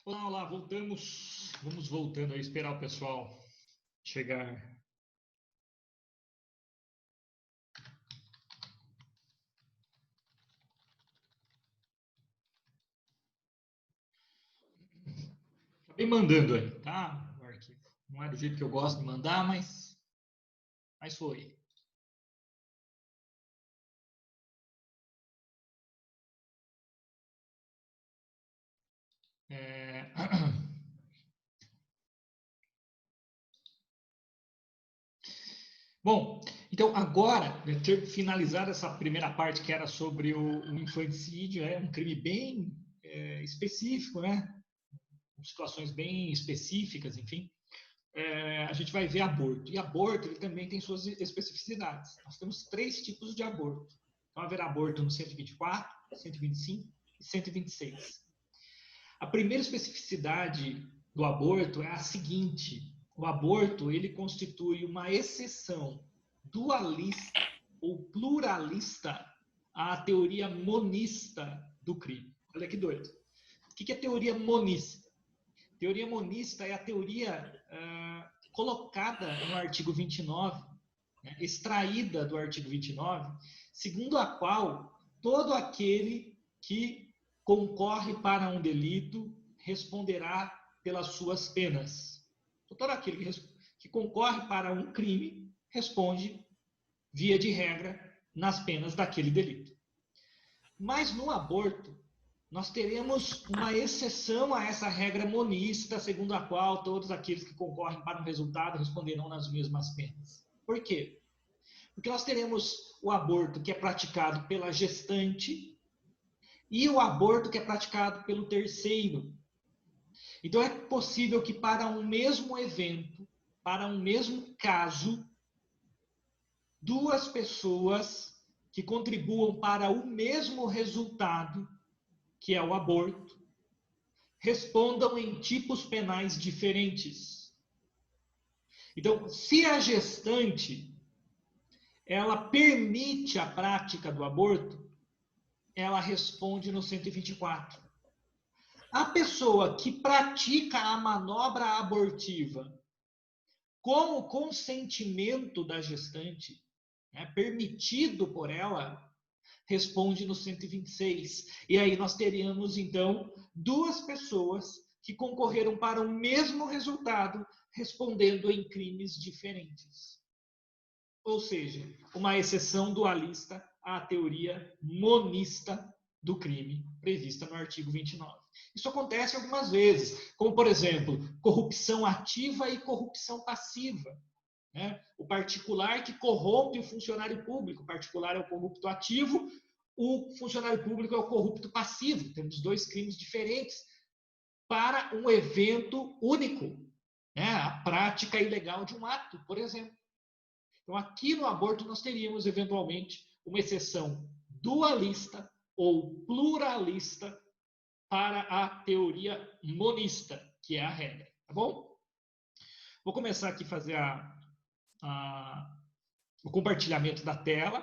Olá, olá, voltamos. Vamos voltando aí, esperar o pessoal chegar. Acabei mandando aí, tá? O arquivo. Não é do jeito que eu gosto de mandar, mas foi. É... Bom, então agora, ter finalizado essa primeira parte que era sobre o infanticídio, é um crime bem específico, né? Com situações bem específicas, enfim. A gente vai ver aborto. E aborto ele também tem suas especificidades. Nós temos 3 tipos de aborto. Então, haverá aborto no 124, 125 e 126. A primeira especificidade do aborto é a seguinte: o aborto ele constitui uma exceção dualista ou pluralista à teoria monista do crime. Olha que doido. O que é teoria monista? Teoria monista é a teoria colocada no artigo 29, né, extraída do artigo 29, segundo a qual todo aquele que concorre para um delito responderá pelas suas penas. Então, todo aquele que concorre para um crime responde, via de regra, nas penas daquele delito. Mas no aborto, nós teremos uma exceção a essa regra monista, segundo a qual todos aqueles que concorrem para um resultado responderão nas mesmas penas. Por quê? Porque nós teremos o aborto que é praticado pela gestante e o aborto que é praticado pelo terceiro. Então é possível que para um mesmo evento, para um mesmo caso, 2 pessoas que contribuam para o mesmo resultado, que é o aborto, respondam em tipos penais diferentes. Então, se a gestante ela permite a prática do aborto, ela responde no 124. A pessoa que pratica a manobra abortiva com o consentimento da gestante, né, permitido por ela, responde no 126. E aí nós teríamos, então, 2 pessoas que concorreram para o mesmo resultado, respondendo em crimes diferentes. Ou seja, uma exceção dualista à teoria monista do crime prevista no artigo 29. Isso acontece algumas vezes, como, por exemplo, corrupção ativa e corrupção passiva. Né? O particular que corrompe o funcionário público, o particular é o corrupto ativo, o funcionário público é o corrupto passivo. Temos 2 crimes diferentes para um evento único, né? A prática ilegal de um ato, por exemplo. Então, aqui no aborto, nós teríamos, eventualmente, uma exceção dualista ou pluralista para a teoria monista, que é a regra. Tá bom? Vou começar aqui a fazer o compartilhamento da tela.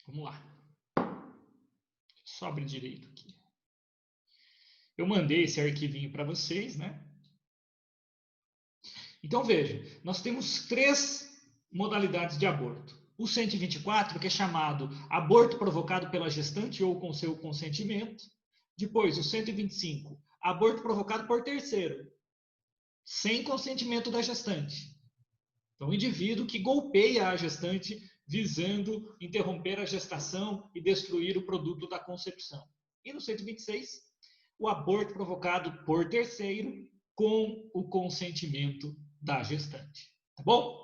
Vamos lá. Só abre direito aqui. Eu mandei esse arquivinho para vocês, né? Então, veja, nós temos 3 modalidades de aborto. O 124, que é chamado aborto provocado pela gestante ou com seu consentimento. Depois, o 125, aborto provocado por terceiro, sem consentimento da gestante. Então, o indivíduo que golpeia a gestante visando interromper a gestação e destruir o produto da concepção. E no 126, o aborto provocado por terceiro com o consentimento da gestante. Tá bom?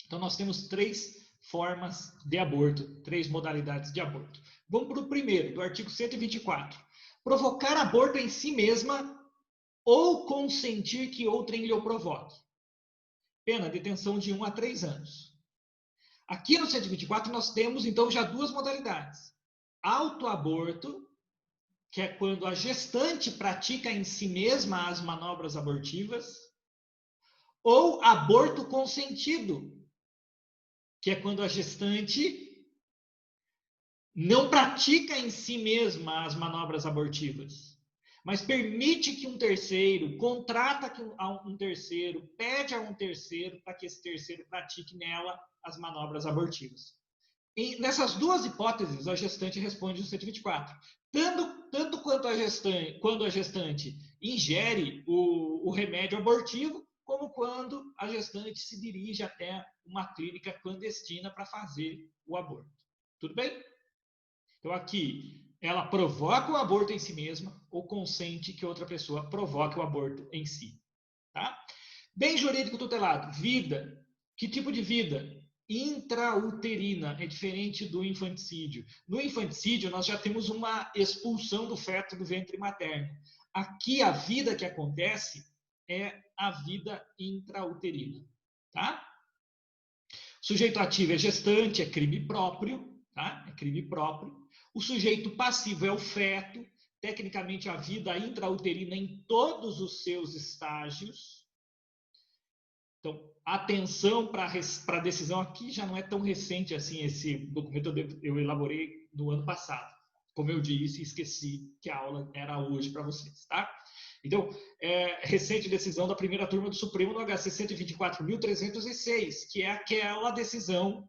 Então, nós temos 3 formas de aborto, 3 modalidades de aborto. Vamos para o primeiro, do artigo 124. Provocar aborto em si mesma ou consentir que outrem lhe o provoque. Pena, detenção de 1 a 3 anos. Aqui no 124 nós temos, então, já 2 modalidades. Autoaborto, que é quando a gestante pratica em si mesma as manobras abortivas, ou aborto consentido, que é quando a gestante não pratica em si mesma as manobras abortivas, mas permite que um terceiro, contrata a um terceiro, pede a um terceiro para que esse terceiro pratique nela as manobras abortivas. E nessas duas hipóteses, a gestante responde no 124. Tanto quanto quando a gestante ingere o remédio abortivo, como quando a gestante se dirige até uma clínica clandestina para fazer o aborto. Tudo bem? Então, aqui, ela provoca o aborto em si mesma ou consente que outra pessoa provoque o aborto em si. Tá? Bem jurídico tutelado, vida. Que tipo de vida? Intrauterina, é diferente do infanticídio. No infanticídio, nós já temos uma expulsão do feto do ventre materno. Aqui, a vida que acontece é a vida intrauterina. Tá? Sujeito ativo é gestante, é crime próprio. Tá? É crime próprio. O sujeito passivo é o feto, tecnicamente a vida intrauterina em todos os seus estágios. Então, atenção para a decisão aqui, já não é tão recente assim, esse documento eu elaborei no ano passado. Como eu disse, esqueci que a aula era hoje para vocês, tá? Então, recente decisão da primeira turma do Supremo no HC 124.306, que é aquela decisão,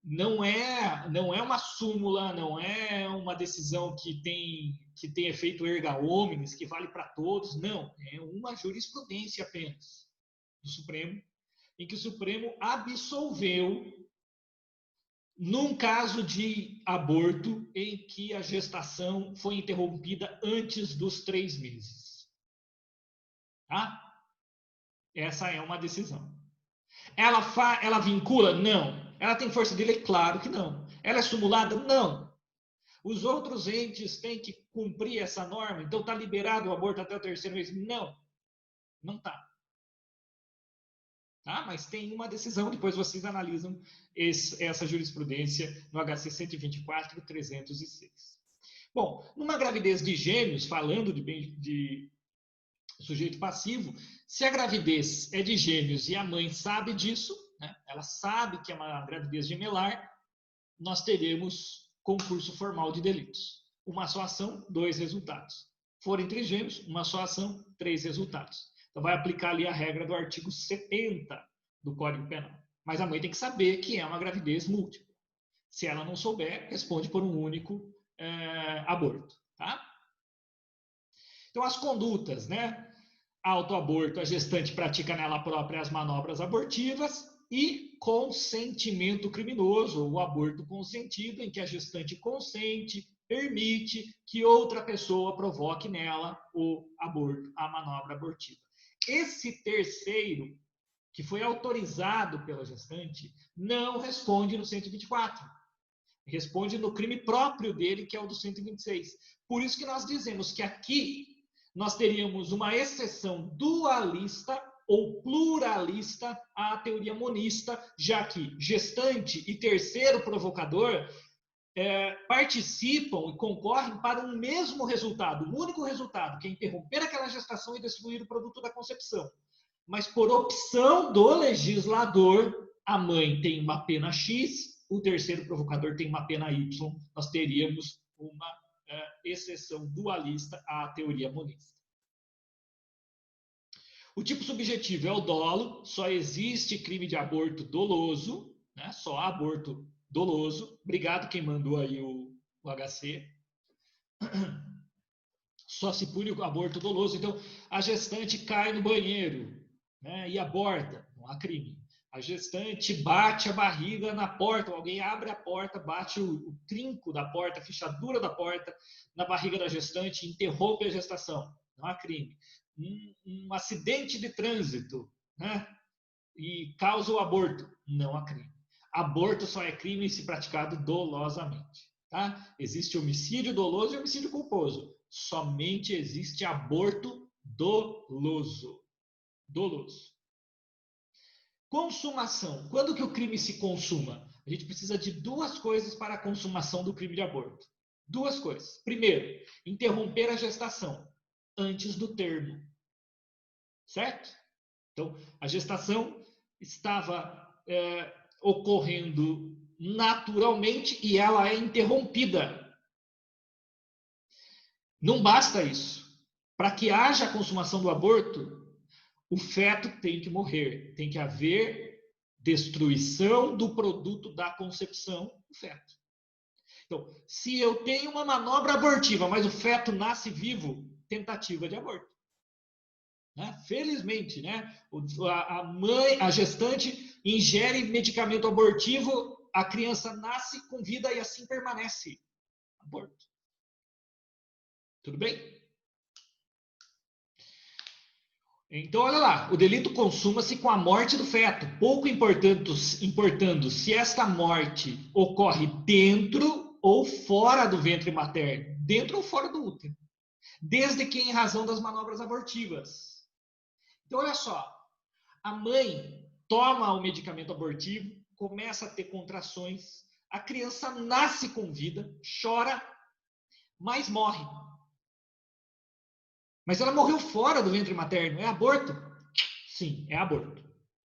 não é uma súmula, não é uma decisão que tem efeito erga omnes, que vale para todos, não, é uma jurisprudência apenas do Supremo, em que o Supremo absolveu num caso de aborto em que a gestação foi interrompida antes dos 3 meses. Tá? Essa é uma decisão. Ela vincula? Não. Ela tem força de lei? Claro que não. Ela é sumulada? Não. Os outros entes têm que cumprir essa norma, então está liberado o aborto até o 3º mês? Não. Não está. Tá? Mas tem uma decisão, depois vocês analisam essa jurisprudência no HC 124.306. Bom, numa gravidez de gêmeos, falando de sujeito passivo, se a gravidez é de gêmeos e a mãe sabe disso, né, ela sabe que é uma gravidez gemelar, nós teremos concurso formal de delitos. Uma só ação, 2 resultados. For entre gêmeos, uma só ação, 3 resultados. Então, vai aplicar ali a regra do artigo 70 do Código Penal. Mas a mãe tem que saber que é uma gravidez múltipla. Se ela não souber, responde por um único aborto. Tá? Então, as condutas, né? Autoaborto, a gestante pratica nela própria as manobras abortivas e consentimento criminoso, o aborto consentido, em que a gestante consente, permite que outra pessoa provoque nela o aborto, a manobra abortiva. Esse terceiro, que foi autorizado pela gestante, não responde no 124. Responde no crime próprio dele, que é o do 126. Por isso que nós dizemos que aqui nós teríamos uma exceção dualista ou pluralista à teoria monista, já que gestante e terceiro provocador participam e concorrem para um mesmo resultado, um único resultado, que é interromper aquela gestação e destruir o produto da concepção. Mas por opção do legislador, a mãe tem uma pena X, o terceiro provocador tem uma pena Y, nós teríamos uma exceção dualista à teoria monista. O tipo subjetivo é o dolo, só existe crime de aborto doloso, né? Só aborto doloso. Obrigado quem mandou aí o HC. Só se pune o aborto doloso. Então, a gestante cai no banheiro, né, e aborta, não há crime. A gestante bate a barriga na porta, alguém abre a porta, bate o trinco da porta, a fechadura da porta na barriga da gestante, interrompe a gestação, não há crime. Um acidente de trânsito, né, e causa o aborto, não há crime. Aborto só é crime se praticado dolosamente. Tá? Existe homicídio doloso e homicídio culposo. Somente existe aborto doloso. Doloso. Consumação. Quando que o crime se consuma? A gente precisa de 2 coisas para a consumação do crime de aborto. 2 coisas. Primeiro, interromper a gestação antes do termo. Certo? Então, a gestação estava ocorrendo naturalmente e ela é interrompida. Não basta isso. Para que haja a consumação do aborto, o feto tem que morrer. Tem que haver destruição do produto da concepção do feto. Então, se eu tenho uma manobra abortiva, mas o feto nasce vivo, tentativa de aborto. Né? Felizmente, né? A mãe, a gestante, ingere medicamento abortivo, a criança nasce com vida e assim permanece. Aborto. Tudo bem? Então, olha lá, o delito consuma-se com a morte do feto, pouco importando se esta morte ocorre dentro ou fora do ventre materno, dentro ou fora do útero, desde que em razão das manobras abortivas. Então, olha só, a mãe toma o medicamento abortivo, começa a ter contrações, a criança nasce com vida, chora, mas morre. Mas ela morreu fora do ventre materno. É aborto? Sim, é aborto.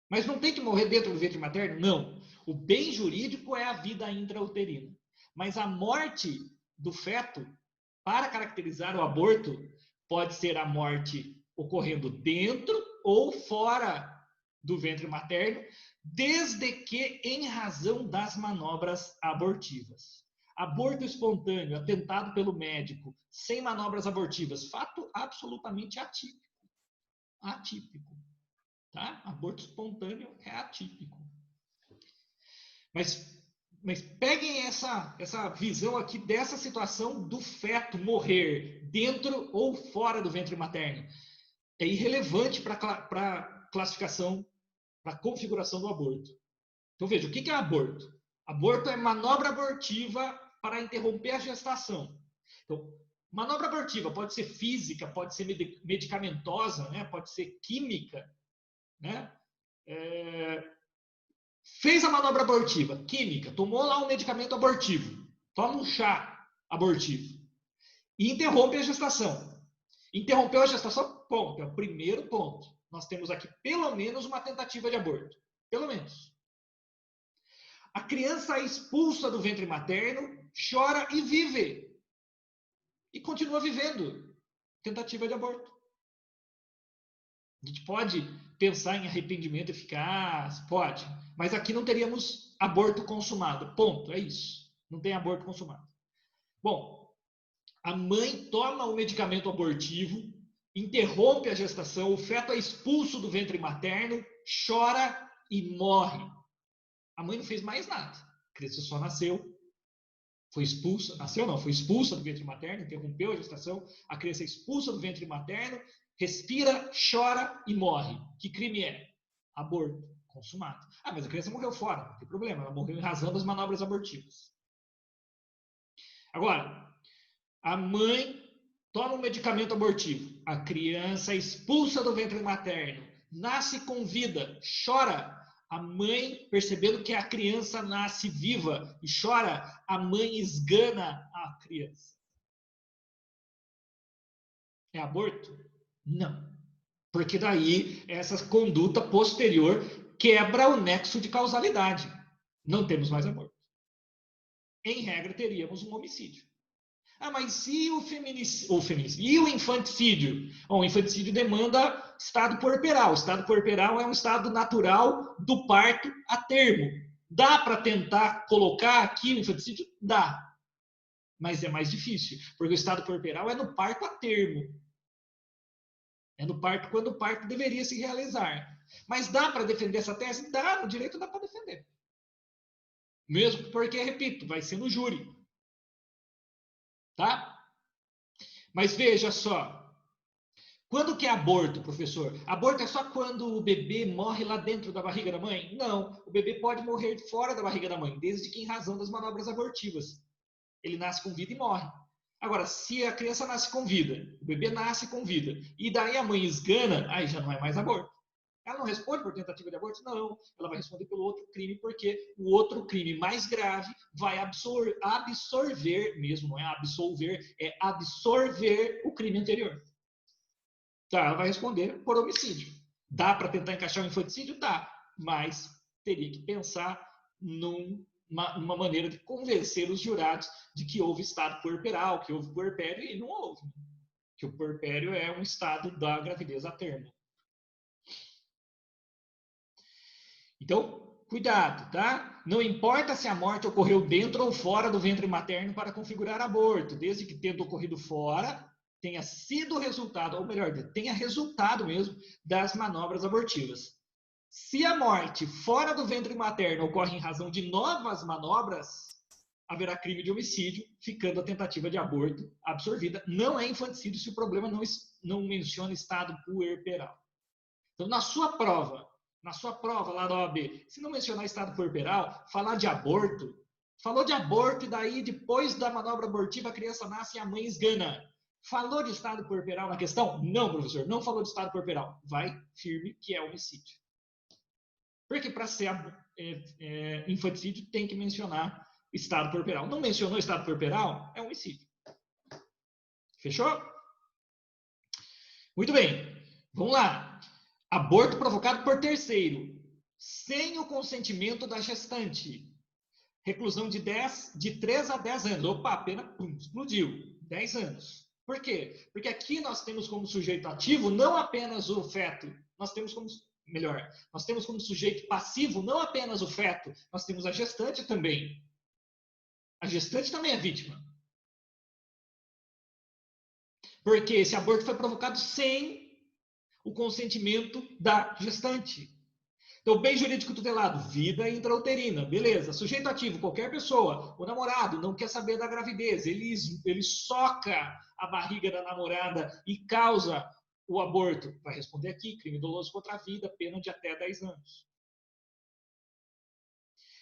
Mas não tem que morrer dentro do ventre materno? Não. O bem jurídico é a vida intrauterina. Mas a morte do feto, para caracterizar o aborto, pode ser a morte ocorrendo dentro ou fora do ventre materno, desde que em razão das manobras abortivas. Aborto espontâneo, atentado pelo médico, sem manobras abortivas, fato absolutamente atípico. Atípico. Tá? Aborto espontâneo é atípico. Mas peguem essa visão aqui dessa situação do feto morrer dentro ou fora do ventre materno. É irrelevante para a classificação, para a configuração do aborto. Então veja, o que é aborto? Aborto é manobra abortiva para interromper a gestação. Então, manobra abortiva pode ser física, pode ser medicamentosa, né? Pode ser química, né? Fez a manobra abortiva, química, tomou lá um medicamento abortivo, toma um chá abortivo e interrompe a gestação. Interrompeu a gestação? Ponto. É o primeiro ponto. Nós temos aqui pelo menos uma tentativa de aborto. Pelo menos. A criança é expulsa do ventre materno, chora e vive. E continua vivendo. Tentativa de aborto. A gente pode pensar em arrependimento eficaz, pode, mas aqui não teríamos aborto consumado. Ponto, é isso. Não tem aborto consumado. Bom, a mãe toma o medicamento abortivo, interrompe a gestação, o feto é expulso do ventre materno, chora e morre. A mãe não fez mais nada. A criança só nasceu, foi expulsa, nasceu não, foi expulsa do ventre materno, interrompeu a gestação, a criança é expulsa do ventre materno, respira, chora e morre. Que crime é? Aborto consumado. Ah, mas a criança morreu fora, não tem problema, ela morreu em razão das manobras abortivas. Agora, a mãe toma um medicamento abortivo, a criança é expulsa do ventre materno, nasce com vida, chora. A mãe, percebendo que a criança nasce viva e chora, a mãe esgana a criança. É aborto? Não. Porque daí essa conduta posterior quebra o nexo de causalidade. Não temos mais aborto. Em regra, teríamos um homicídio. Ah, mas e o feminicídio? E o infanticídio? Bom, o infanticídio demanda estado puerperal. O estado puerperal é um estado natural do parto a termo. Dá para tentar colocar aqui o infanticídio? Dá. Mas é mais difícil, porque o estado puerperal é no parto a termo. É no parto quando o parto deveria se realizar. Mas dá para defender essa tese? Dá, no direito dá para defender. Mesmo porque, repito, vai ser no júri. Tá? Mas veja só. Quando que é aborto, professor? Aborto é só quando o bebê morre lá dentro da barriga da mãe? Não, o bebê pode morrer fora da barriga da mãe, desde que em razão das manobras abortivas. Ele nasce com vida e morre. Agora, se a criança nasce com vida, o bebê nasce com vida, e daí a mãe esgana, aí já não é mais aborto. Ela não responde por tentativa de aborto? Não. Ela vai responder pelo outro crime, porque o outro crime mais grave vai absorver, mesmo não é absolver, é absorver o crime anterior. Então, ela vai responder por homicídio. Dá para tentar encaixar um infanticídio? Dá, mas teria que pensar uma maneira de convencer os jurados de que houve estado puerperal, que houve puerpério, e não houve. Que o puerpério é um estado da gravidez a termo. Então, cuidado, tá? Não importa se a morte ocorreu dentro ou fora do ventre materno para configurar aborto, desde que tendo ocorrido fora, tenha sido resultado, ou melhor, tenha resultado mesmo das manobras abortivas. Se a morte fora do ventre materno ocorre em razão de novas manobras, haverá crime de homicídio, ficando a tentativa de aborto absorvida. Não é infanticídio se o problema não menciona estado puerperal. Então, na sua prova lá da OAB, se não mencionar estado puerperal, falar de aborto, falou de aborto e daí, depois da manobra abortiva, a criança nasce e a mãe esgana. Falou de estado puerperal na questão? Não, professor, não falou de estado puerperal. Vai firme que é homicídio. Porque para ser infanticídio tem que mencionar estado puerperal. Não mencionou estado puerperal? É homicídio. Fechou? Muito bem. Vamos lá. Aborto provocado por terceiro, sem o consentimento da gestante. Reclusão de 3 a 10 anos. Opa, a pena explodiu. 10 anos. Por quê? Porque aqui nós temos como sujeito ativo não apenas o feto, nós temos como sujeito passivo não apenas o feto, nós temos a gestante também. A gestante também é vítima. Porque esse aborto foi provocado sem o consentimento da gestante. Então, bem jurídico tutelado, vida intrauterina, beleza. Sujeito ativo, qualquer pessoa, o namorado não quer saber da gravidez, ele soca a barriga da namorada e causa o aborto. Vai responder aqui, crime doloso contra a vida, pena de até 10 anos.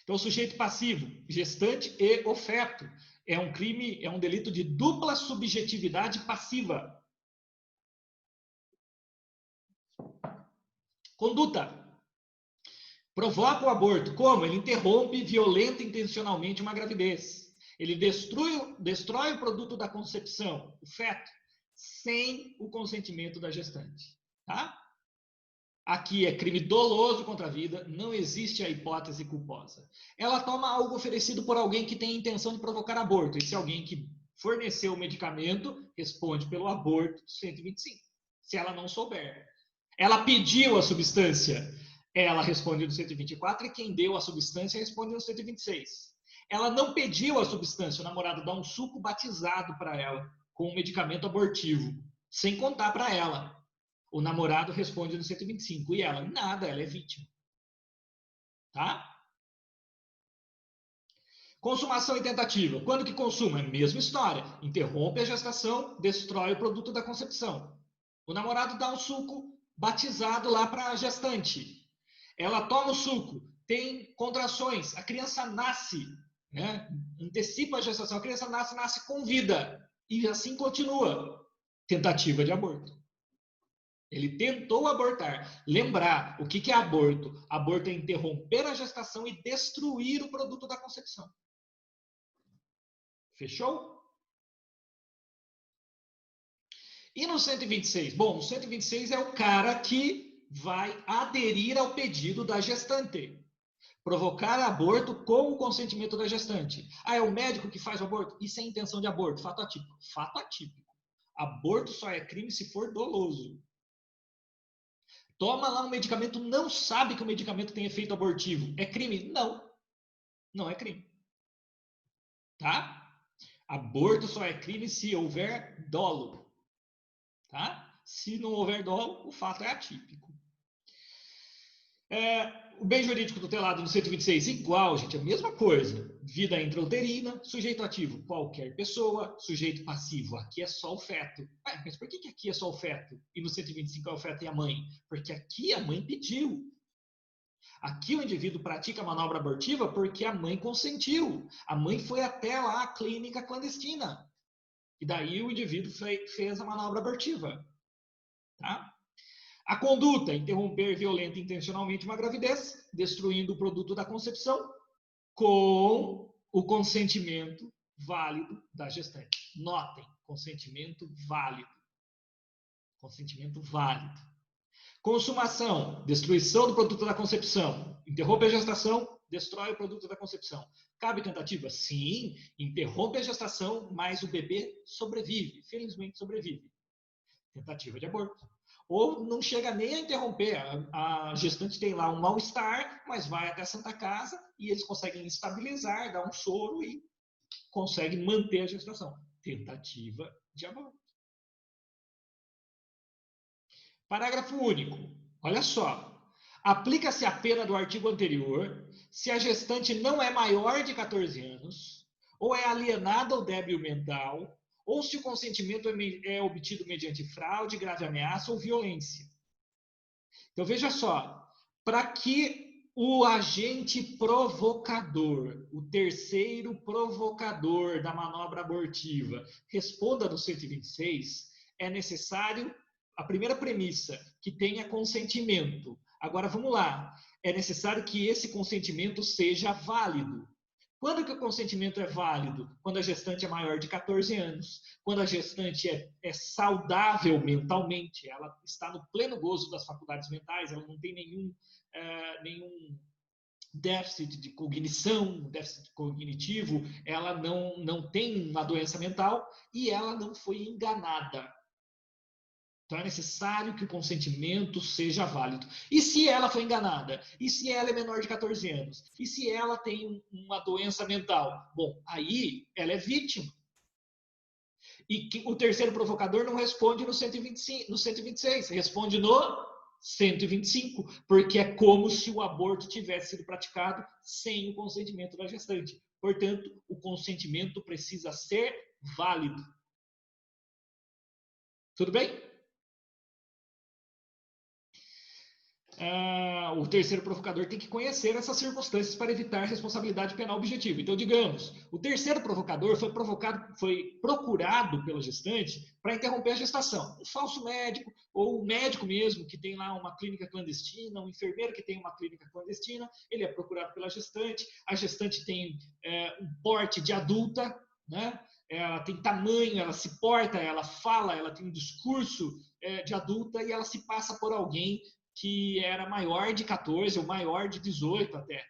Então, sujeito passivo, gestante e o feto, é um crime, é um delito de dupla subjetividade passiva. Conduta. Provoca o aborto. Como? Ele interrompe, violenta intencionalmente uma gravidez. Ele destrói o produto da concepção, o feto, sem o consentimento da gestante. Tá? Aqui é crime doloso contra a vida, não existe a hipótese culposa. Ela toma algo oferecido por alguém que tem a intenção de provocar aborto. Esse alguém que forneceu o medicamento responde pelo aborto 125, se ela não souber. Ela pediu a substância, ela responde no 124, e quem deu a substância responde no 126. Ela não pediu a substância, o namorado dá um suco batizado para ela, com um medicamento abortivo, sem contar para ela. O namorado responde no 125, e ela, nada, ela é vítima. Tá? Consumação e tentativa. Quando que consuma? É a mesma história. Interrompe a gestação, destrói o produto da concepção. O namorado dá um suco batizado lá para a gestante. Ela toma o suco, tem contrações, a criança nasce, né? Antecipa a gestação, a criança nasce com vida. E assim continua. Tentativa de aborto. Ele tentou abortar. Lembrar, o que é aborto? Aborto é interromper a gestação e destruir o produto da concepção. Fechou? E no 126? Bom, o 126 é o cara que vai aderir ao pedido da gestante. Provocar aborto com o consentimento da gestante. Ah, é o médico que faz o aborto? Isso é intenção de aborto, fato atípico. Fato atípico. Aborto só é crime se for doloso. Toma lá um medicamento, não sabe que o medicamento tem efeito abortivo. É crime? Não. Não é crime. Tá? Aborto só é crime se houver dolo. Tá? Se não houver dolo, o fato é atípico. O bem jurídico tutelado no 126, igual, gente, a mesma coisa. Vida intrauterina, sujeito ativo, qualquer pessoa, sujeito passivo, aqui é só o feto. Mas por que aqui é só o feto? E no 125 é o feto e a mãe? Porque aqui a mãe pediu. Aqui o indivíduo pratica a manobra abortiva porque a mãe consentiu. A mãe foi até lá a clínica clandestina. E daí o indivíduo fez a manobra abortiva. Tá? A conduta, interromper violenta intencionalmente uma gravidez, destruindo o produto da concepção, com o consentimento válido da gestante. Notem, consentimento válido. Consentimento válido. Consumação, destruição do produto da concepção, interrompe a gestação, destrói o produto da concepção. Cabe tentativa? Sim, interrompe a gestação, mas o bebê sobrevive, felizmente sobrevive. Tentativa de aborto. Ou não chega nem a interromper, a gestante tem lá um mal-estar, mas vai até a Santa Casa e eles conseguem estabilizar, dar um soro e conseguem manter a gestação. Tentativa de aborto. Parágrafo único. Olha só. Aplica-se a pena do artigo anterior se a gestante não é maior de 14 anos, ou é alienada ou débil mental, ou se o consentimento é obtido mediante fraude, grave ameaça ou violência. Então, veja só. Para que o agente provocador, o terceiro provocador da manobra abortiva, responda no 126, é necessário, a primeira premissa, que tenha consentimento. Agora, vamos lá. É necessário que esse consentimento seja válido. Quando que o consentimento é válido? Quando a gestante é maior de 14 anos. Quando a gestante é saudável mentalmente, ela está no pleno gozo das faculdades mentais, ela não tem nenhum déficit de cognição, déficit cognitivo, ela não tem uma doença mental e ela não foi enganada. Então é necessário que o consentimento seja válido. E se ela foi enganada? E se ela é menor de 14 anos? E se ela tem uma doença mental? Bom, aí ela é vítima. E o terceiro provocador não responde no 126, responde no 125, porque é como se o aborto tivesse sido praticado sem o consentimento da gestante. Portanto, o consentimento precisa ser válido. Tudo bem? O terceiro provocador tem que conhecer essas circunstâncias para evitar responsabilidade penal objetiva. Então, digamos, o terceiro provocador foi procurado pela gestante para interromper a gestação. Um falso médico, ou um médico mesmo, que tem lá uma clínica clandestina, um enfermeiro que tem uma clínica clandestina, ele é procurado pela gestante, a gestante tem um porte de adulta, né? Ela tem tamanho, ela se porta, ela fala, ela tem um discurso de adulta e ela se passa por alguém que era maior de 14 ou maior de 18 até.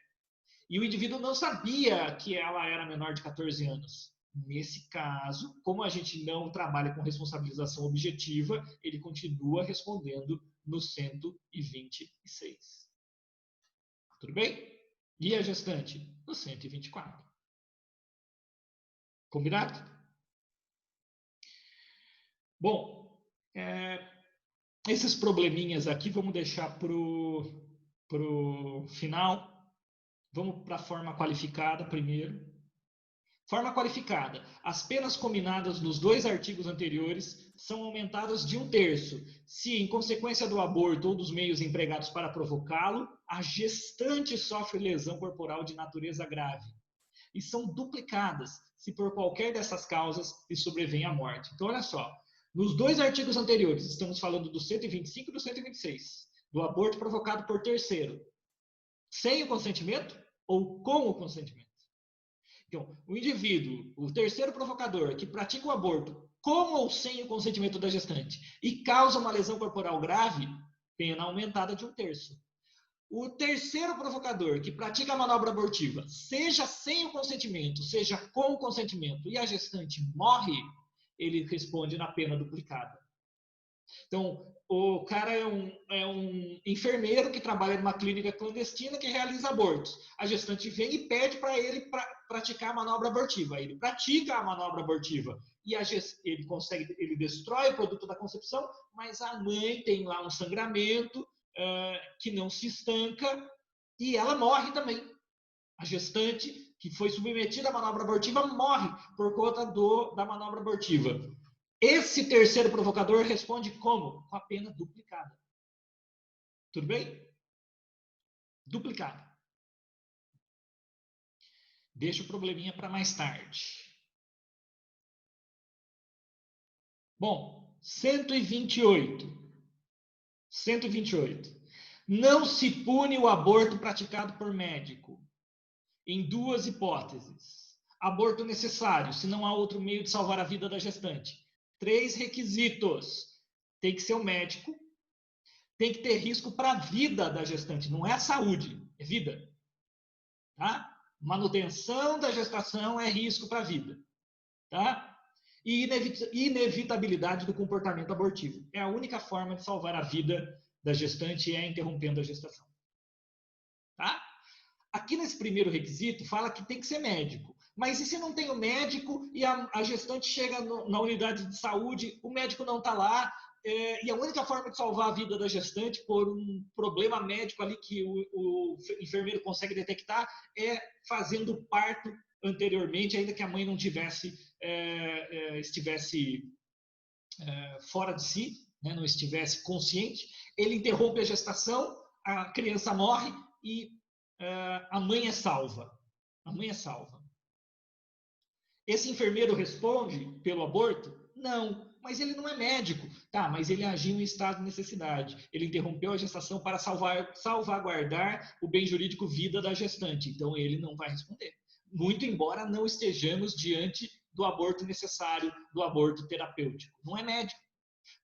E o indivíduo não sabia que ela era menor de 14 anos. Nesse caso, como a gente não trabalha com responsabilização objetiva, ele continua respondendo no 126. Tudo bem? E a gestante? No 124. Combinado? Bom, esses probleminhas aqui vamos deixar para o final. Vamos para a forma qualificada primeiro. Forma qualificada. As penas combinadas nos dois artigos anteriores são aumentadas de 1/3, se, em consequência do aborto ou dos meios empregados para provocá-lo, a gestante sofre lesão corporal de natureza grave. E são duplicadas, se por qualquer dessas causas lhe sobrevém a morte. Então, olha só. Nos dois artigos anteriores, estamos falando do 125 e do 126, do aborto provocado por terceiro, sem o consentimento ou com o consentimento. Então, o indivíduo, o terceiro provocador, que pratica o aborto com ou sem o consentimento da gestante e causa uma lesão corporal grave, pena aumentada de 1/3. O terceiro provocador, que pratica a manobra abortiva, seja sem o consentimento, seja com o consentimento, e a gestante morre, ele responde na pena duplicada. Então, o cara é um enfermeiro que trabalha numa clínica clandestina que realiza abortos. A gestante vem e pede para ele praticar a manobra abortiva. Ele pratica a manobra abortiva e ele destrói o produto da concepção, mas a mãe tem lá um sangramento que não se estanca e ela morre também. A gestante que foi submetida à manobra abortiva morre por conta da manobra abortiva. Esse terceiro provocador responde como? Com a pena duplicada. Tudo bem? Duplicada. Deixa o probleminha para mais tarde. Bom, 128. 128. Não se pune o aborto praticado por médico. Em 2 hipóteses. Aborto necessário, se não há outro meio de salvar a vida da gestante. 3 requisitos. Tem que ser o médico. Tem que ter risco para a vida da gestante. Não é a saúde, é vida. Tá? Manutenção da gestação é risco para a vida. Tá? E inevitabilidade do comportamento abortivo. É a única forma de salvar a vida da gestante é interrompendo a gestação. Tá? Aqui nesse primeiro requisito fala que tem que ser médico. Mas e se não tem o médico e a gestante chega na unidade de saúde, o médico não está lá, e a única forma de salvar a vida da gestante por um problema médico ali que o enfermeiro consegue detectar é fazendo parto anteriormente, ainda que a mãe não estivesse fora de si, né, não estivesse consciente, ele interrompe a gestação, a criança morre e a mãe é salva. A mãe é salva. Esse enfermeiro responde pelo aborto? Não, mas ele não é médico. Tá, mas ele agiu em estado de necessidade. Ele interrompeu a gestação para salvaguardar o bem jurídico vida da gestante. Então, ele não vai responder. Muito embora não estejamos diante do aborto necessário, do aborto terapêutico. Não é médico.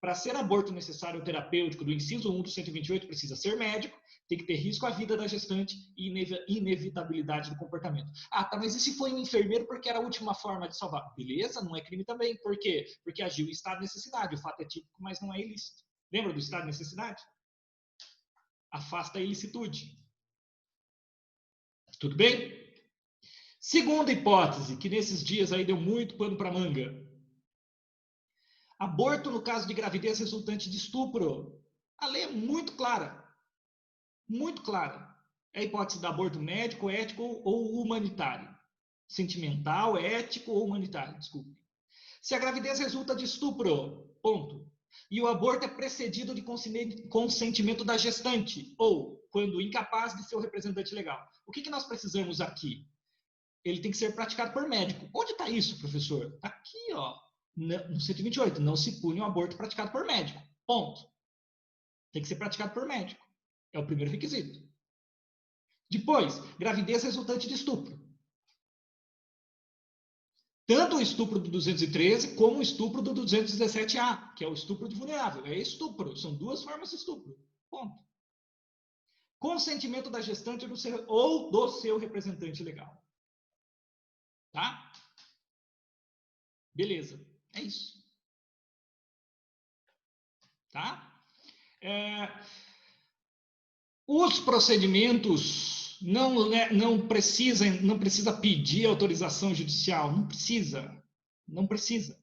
Para ser aborto necessário ou terapêutico do inciso 1 do 128, precisa ser médico, tem que ter risco à vida da gestante e inevitabilidade do comportamento. Ah, tá, mas e se foi um enfermeiro porque era a última forma de salvar? Beleza, não é crime também. Por quê? Porque agiu em estado de necessidade. O fato é típico, mas não é ilícito. Lembra do estado de necessidade? Afasta a ilicitude. Tudo bem? Segunda hipótese, que nesses dias aí deu muito pano para manga. Aborto no caso de gravidez resultante de estupro. A lei é muito clara. Muito clara. É a hipótese do aborto médico, ético ou humanitário. Sentimental, ético ou humanitário, desculpe. Se a gravidez resulta de estupro, ponto. E o aborto é precedido de consentimento da gestante, ou quando incapaz de seu representante legal. O que nós precisamos aqui? Ele tem que ser praticado por médico. Onde está isso, professor? Está aqui, ó, no 128. Não se pune um aborto praticado por médico. Ponto. Tem que ser praticado por médico. É o primeiro requisito. Depois, gravidez resultante de estupro. Tanto o estupro do 213 como o estupro do 217A, que é o estupro de vulnerável. É estupro. São duas formas de estupro. Ponto. Consentimento da gestante ou do seu representante legal. Tá? Beleza. É isso. Tá? Os procedimentos não precisa pedir autorização judicial. Não precisa. Não precisa.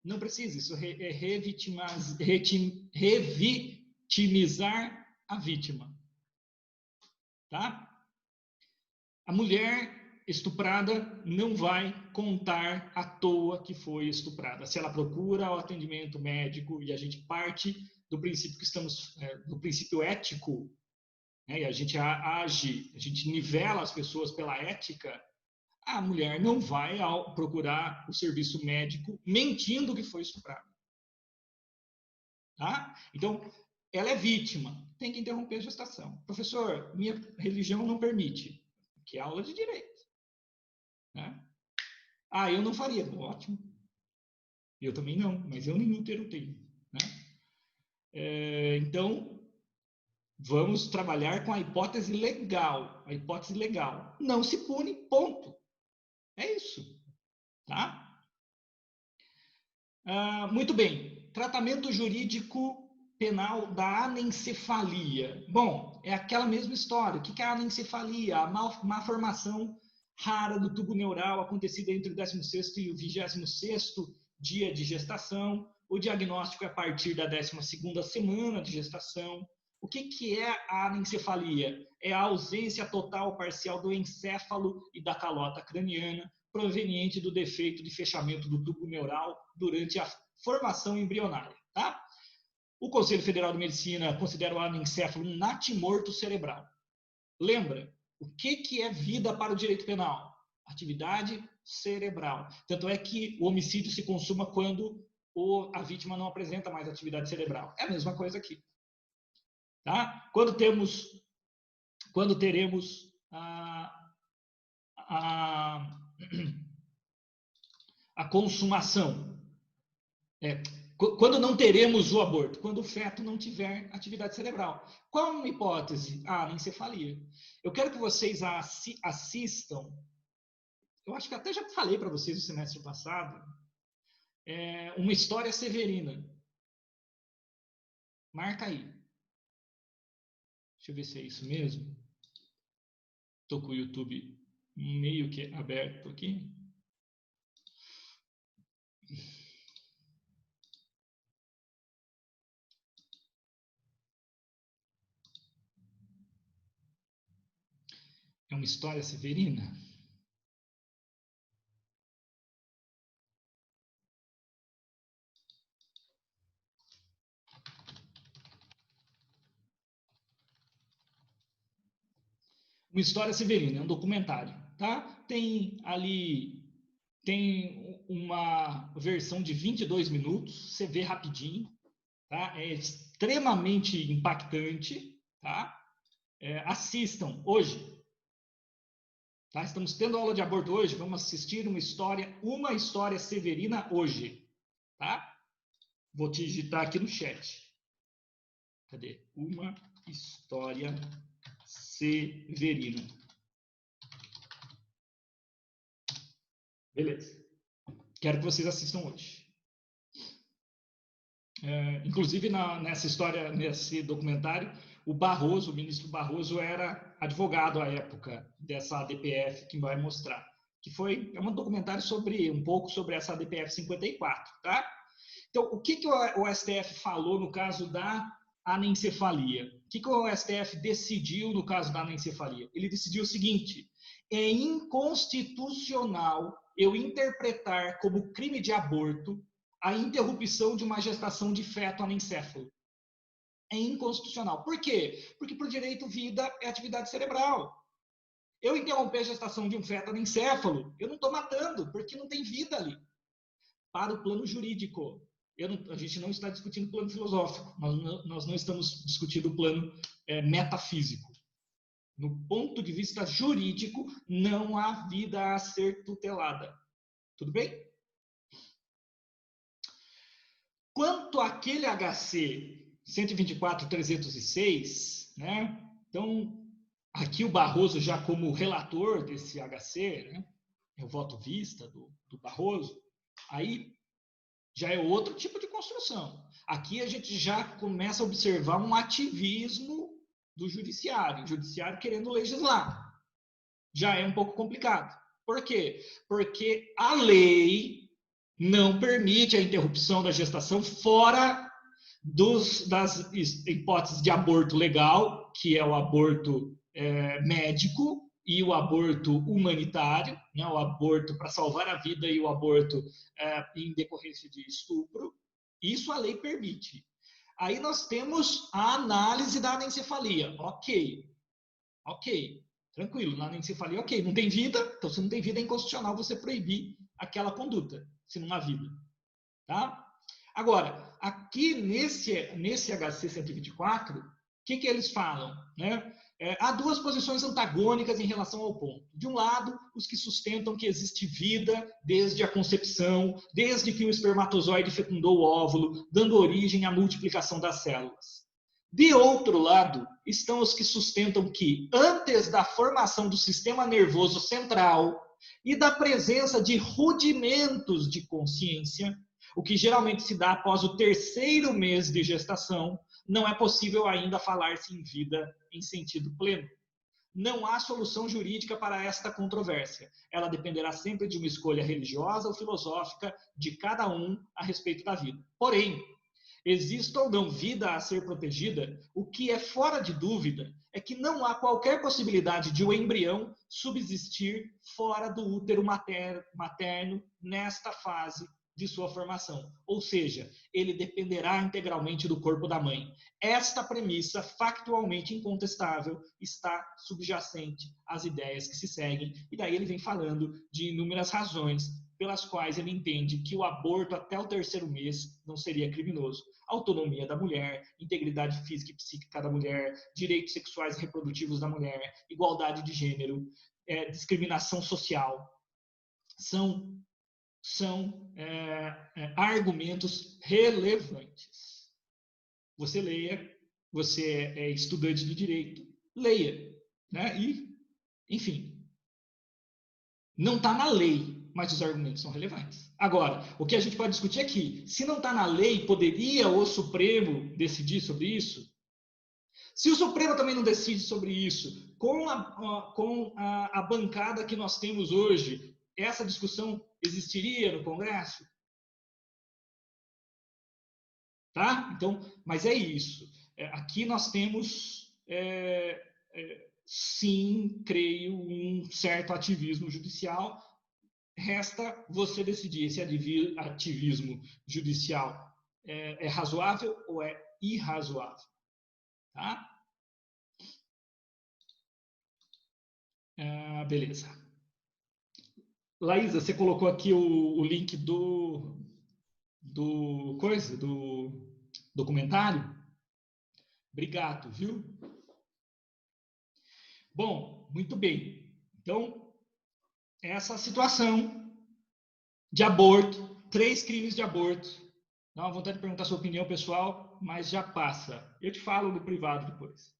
Não precisa. Isso é revitimizar a vítima. Tá? A mulher estuprada não vai contar à toa que foi estuprada. Se ela procura o atendimento médico e a gente parte do princípio que estamos, do princípio ético, né, e a gente age, a gente nivela as pessoas pela ética, a mulher não vai procurar o serviço médico mentindo que foi estuprada. Tá? Então, ela é vítima, tem que interromper a gestação. Professor, minha religião não permite. Que é aula de direito. Né? Ah, eu não faria. Ótimo. Eu também não, mas eu nem útero tenho. Né? Então, vamos trabalhar com a hipótese legal. A hipótese legal. Não se pune, ponto. É isso. Tá? Muito bem. Tratamento jurídico penal da anencefalia. Bom, é aquela mesma história. O que é a anencefalia? A má formação rara do tubo neural acontecida entre o 16º e o 26º dia de gestação. O diagnóstico é a partir da 12ª semana de gestação. O que é a anencefalia? É a ausência total ou parcial do encéfalo e da calota craniana, proveniente do defeito de fechamento do tubo neural durante a formação embrionária. Tá? O Conselho Federal de Medicina considera o anencéfalo um natimorto cerebral. Lembra, o que é vida para o direito penal? Atividade cerebral. Tanto é que o homicídio se consuma quando a vítima não apresenta mais atividade cerebral. É a mesma coisa aqui. Tá? Quando teremos a consumação, Quando não teremos o aborto? Quando o feto não tiver atividade cerebral. Qual uma hipótese? A anencefalia. Eu quero que vocês assistam, eu acho que até já falei para vocês no semestre passado, uma história severina. Marca aí. Deixa eu ver se é isso mesmo. Estou com o YouTube meio que aberto aqui. É uma história severina? Uma história severina, é um documentário, tá? Tem uma versão de 22 minutos, você vê rapidinho, tá? É extremamente impactante, tá? Assistam hoje, tá? Estamos tendo aula de aborto hoje, vamos assistir uma história severina hoje, tá? Vou digitar aqui no chat. Cadê? Uma história severina. Beleza. Quero que vocês assistam hoje. Inclusive, nessa história, nesse documentário, o ministro Barroso, era advogado à época dessa ADPF que vai mostrar. É um documentário um pouco sobre essa ADPF 54, tá? Então, o que o STF falou no caso da anencefalia? O que o STF decidiu no caso da anencefalia? Ele decidiu o seguinte: é inconstitucional eu interpretar como crime de aborto a interrupção de uma gestação de feto anencéfalo. É inconstitucional. Por quê? Porque, por direito, vida é atividade cerebral. Eu interromper a gestação de um feto anencéfalo, eu não estou matando, porque não tem vida ali. Para o plano jurídico. A gente não está discutindo o plano filosófico, nós não estamos discutindo o plano metafísico. No ponto de vista jurídico, não há vida a ser tutelada. Tudo bem? Quanto àquele HC 124.306, né? Então, aqui o Barroso, já como relator desse HC, né? É o voto vista do Barroso, aí já é outro tipo de construção. Aqui a gente já começa a observar um ativismo do judiciário, o judiciário querendo legislar. Já é um pouco complicado. Por quê? Porque a lei não permite a interrupção da gestação fora das hipóteses de aborto legal, que é o aborto médico e o aborto humanitário, né, o aborto para salvar a vida e o aborto em decorrência de estupro. Isso a lei permite. Aí nós temos a análise da anencefalia. Ok, tranquilo, na anencefalia, ok, não tem vida, então se não tem vida é inconstitucional você proibir aquela conduta, se não há vida. Tá? Agora, aqui nesse HC 124, o que eles falam? Né? Há duas posições antagônicas em relação ao ponto. De um lado, os que sustentam que existe vida desde a concepção, desde que o espermatozoide fecundou o óvulo, dando origem à multiplicação das células. De outro lado, estão os que sustentam que, antes da formação do sistema nervoso central e da presença de rudimentos de consciência, o que geralmente se dá após o 3º mês de gestação, não é possível ainda falar-se em vida em sentido pleno. Não há solução jurídica para esta controvérsia. Ela dependerá sempre de uma escolha religiosa ou filosófica de cada um a respeito da vida. Porém, exista ou não vida a ser protegida, o que é fora de dúvida é que não há qualquer possibilidade de o embrião subsistir fora do útero materno nesta fase de sua formação. Ou seja, ele dependerá integralmente do corpo da mãe. Esta premissa, factualmente incontestável, está subjacente às ideias que se seguem, e daí ele vem falando de inúmeras razões pelas quais ele entende que o aborto até o 3º mês não seria criminoso. Autonomia da mulher, integridade física e psíquica da mulher, direitos sexuais e reprodutivos da mulher, igualdade de gênero, discriminação social. São são argumentos relevantes. Você leia, você é estudante de direito, leia, né? E, enfim, não está na lei, mas os argumentos são relevantes. Agora, o que a gente pode discutir aqui, se não está na lei, poderia o Supremo decidir sobre isso? Se o Supremo também não decide sobre isso, com a bancada que nós temos hoje, essa discussão existiria no Congresso? Tá? Então, mas é isso. Aqui nós temos, sim, creio, um certo ativismo judicial. Resta você decidir se ativismo judicial é razoável ou é irrazoável. Tá? Beleza. Laísa, você colocou aqui o link do documentário? Obrigado, viu? Bom, muito bem. Então, essa situação de aborto, 3 crimes de aborto. Dá uma vontade de perguntar a sua opinião pessoal, mas já passa. Eu te falo no privado depois.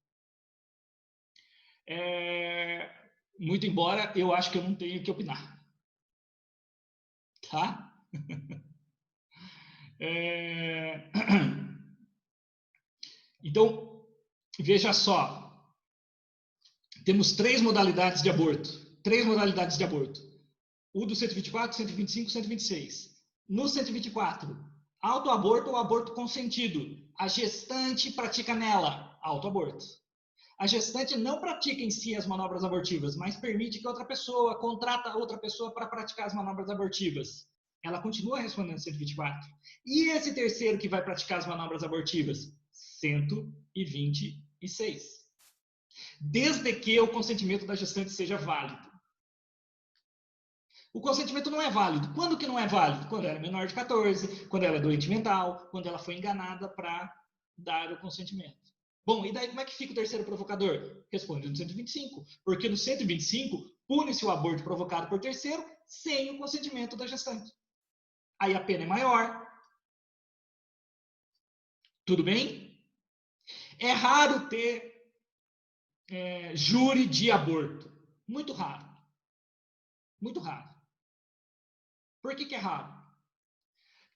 Muito embora eu acho que eu não tenho que opinar. Tá? Então, veja só. Temos 3 modalidades de aborto. 3 modalidades de aborto. O do 124, 125 e 126. No 124, autoaborto ou aborto consentido. A gestante pratica nela autoaborto. A gestante não pratica em si as manobras abortivas, mas permite que outra pessoa, contrata outra pessoa para praticar as manobras abortivas. Ela continua respondendo 124. E esse terceiro que vai praticar as manobras abortivas? 126. Desde que o consentimento da gestante seja válido. O consentimento não é válido. Quando que não é válido? Quando ela é menor de 14, quando ela é doente mental, quando ela foi enganada para dar o consentimento. Bom, e daí como é que fica o terceiro provocador? Responde no 125. Porque no 125, pune-se o aborto provocado por terceiro sem o consentimento da gestante. Aí a pena é maior. Tudo bem? É raro ter júri de aborto. Muito raro. Muito raro. Por que é raro?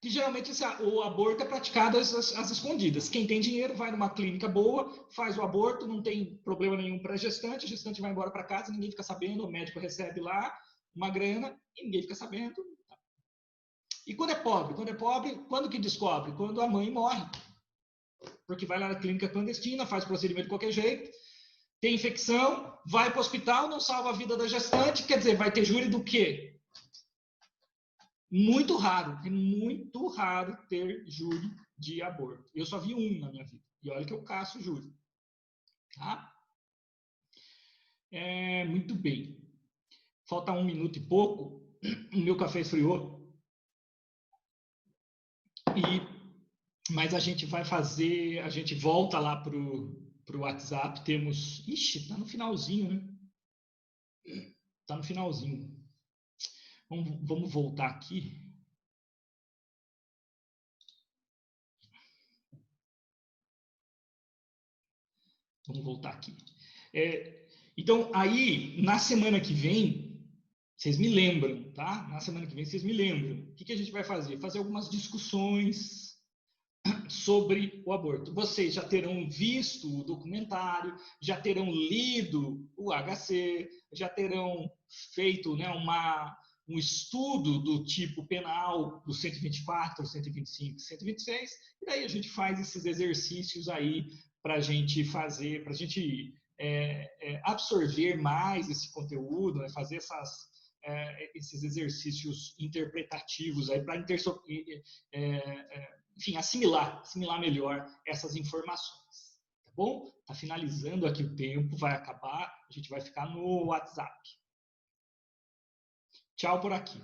Que geralmente o aborto é praticado às escondidas. Quem tem dinheiro vai numa clínica boa, faz o aborto, não tem problema nenhum para a gestante vai embora para casa, ninguém fica sabendo, o médico recebe lá uma grana e ninguém fica sabendo. E quando é pobre? Quando que descobre? Quando a mãe morre. Porque vai lá na clínica clandestina, faz o procedimento de qualquer jeito, tem infecção, vai para o hospital, não salva a vida da gestante, quer dizer, vai ter júri do quê? Muito raro, é muito raro ter júri de aborto. Eu só vi um na minha vida. E olha que eu caço júri. Tá? Muito bem. Falta 1 minuto e pouco. O meu café esfriou. Mas a gente vai fazer, a gente volta lá pro WhatsApp. Temos... Ixi, tá no finalzinho, né? Tá no finalzinho. Vamos voltar aqui. Vamos voltar aqui. Então, aí, na semana que vem, vocês me lembram, tá? Na semana que vem, vocês me lembram. O que a gente vai fazer? Fazer algumas discussões sobre o aborto. Vocês já terão visto o documentário, já terão lido o HC, já terão feito, né, um estudo do tipo penal do 124, 125, 126, e daí a gente faz esses exercícios aí para a gente fazer, para a gente absorver mais esse conteúdo, né, fazer esses exercícios interpretativos aí para enfim, assimilar melhor essas informações. Tá bom? Tá finalizando aqui o tempo, vai acabar, a gente vai ficar no WhatsApp. Tchau por aqui.